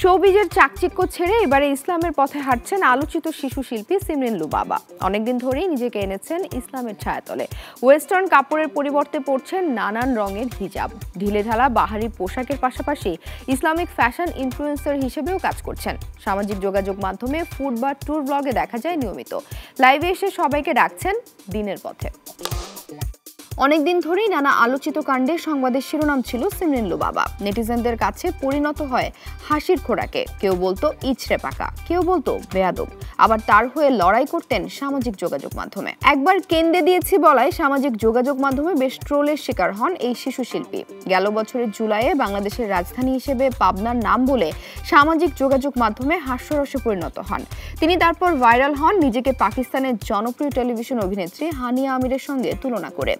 শোবিজের চাকচিক্য ছেড়ে এবারে ইসলামের পথে হাঁটছেন আলোচিত শিশু শিল্পী সিমরিন লুবাবা। অনেকদিন ধরেই নিজেকে এনেছেন ইসলামের ছায়াতলে। ওয়েস্টার্ন কাপড়ের পরিবর্তে পরছেন নানান রঙের হিজাব। ঢিলেঢালা বাহারি পোশাকের পাশাপাশি ইসলামিক ফ্যাশন ইনফ্লুয়েন্সার হিসেবেও কাজ করছেন। সামাজিক যোগাযোগ মাধ্যমে ফুড বা ট্যুর ব্লগে দেখা যায় নিয়মিত। লাইভে এসে সবাইকে ডাকছেন দিনের পথে। অনেকদিন ধরেই নানা আলোচিত কাণ্ডে সংবাদের শিরোনাম ছিল সিমরিন লুবাবা। নেটিজেনদের কাছে পরিণত হয় হাসির খোরাকে। কেউ বলতো ইচড়ে পাকা, কেউ বলতো বেয়াদব, আবার তার হয়ে লড়াই করতেন সামাজিক যোগাযোগ মাধ্যমে। একবার কেন্দ্রে দিয়েছি বলায় সামাজিক যোগাযোগ মাধ্যমে বেশ ট্রোলের শিকার হন এই শিশু শিল্পী। গেল বছরের জুলাইয়ে বাংলাদেশের রাজধানী হিসেবে পাবনার নাম বলে সামাজিক যোগাযোগ মাধ্যমে হাস্যরসে পরিণত হন। তিনি তারপর ভাইরাল হন নিজেকে পাকিস্তানের জনপ্রিয় টেলিভিশন অভিনেত্রী হানিয়া আমিরের সঙ্গে তুলনা করে।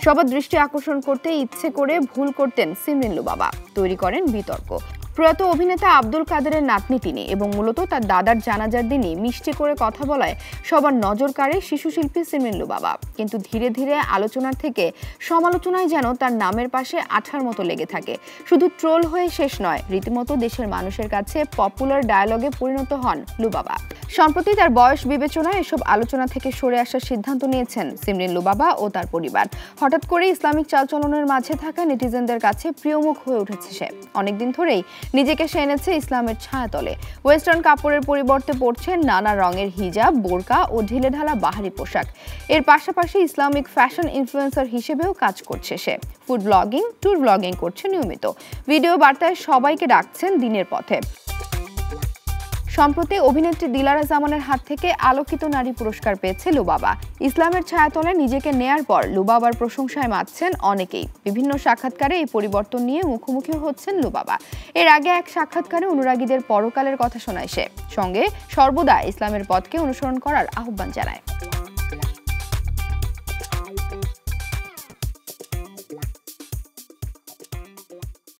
সবার দৃষ্টি আকর্ষণ করতে ইচ্ছে করে ভুল করতেন সিমরিন লুবাবা, তৈরি করেন বিতর্ক। প্রয়াত অভিনেতা আব্দুল কাদেরের নাতনি তিনি এবং মূলত তার দাদার জানাজার দিনই মিষ্টি করে কথা বলায় সবার নজর কাড়ে শিশু শিল্পী সিমরিন লুবাবা। কিন্তু ধীরে ধীরে আলোচনার থেকে সমালোচনায় যেন তার নামের পাশে আঠার মতো লেগে থাকে। শুধু ট্রোল হয়ে শেষ নয়, রীতিমতো দেশের মানুষের কাছে পপুলার ডায়ালগে পরিণত হন লুবাবা। সম্প্রতি তার বয়স বিবেচনায় এসব আলোচনা থেকে সরে আসার সিদ্ধান্ত নিয়েছেন সিমরিন লুবাবা ও তার পরিবার। হঠাৎ করে ইসলামিক চালচলনের মাঝে থাকা নেটিজেনদের কাছে প্রিয়মুখ হয়ে উঠেছে সে। অনেকদিন ধরেই নিজেকে সে এনেছে ইসলামের ছায়াতলে। ওয়েস্টার্ন কাপড়ের পরিবর্তে পরছেন নানা রঙের হিজাব, বোরকা ও ঢিলেঢালা বাহারি পোশাক। এর পাশাপাশি ইসলামিক ফ্যাশন ইনফ্লুয়েন্সার হিসেবেও কাজ করছে সে। ফুড ব্লগিং, ট্যুর ব্লগিং করছে নিয়মিত। ভিডিও বার্তায় সবাইকে ডাকছেন দিনের পথে। সম্প্রতি অভিনেত্রী দিলারা জামানের হাত থেকে আলোকিত নারী পুরস্কার পেয়েছে লুবাবা। ইসলামের ছায়াতলে নিজেকে নেয়ার পর লুবাবার প্রশংসায় মাতছেন অনেকেই। বিভিন্ন সাক্ষাৎকারে এই পরিবর্তন নিয়ে মুখোমুখি হচ্ছেন লুবাবা। এর আগে এক সাক্ষাৎকারে অনুরাগীদের পরকালের কথা শোনায় সে, সঙ্গে সর্বদা ইসলামের পথকে অনুসরণ করার আহ্বান জানায়।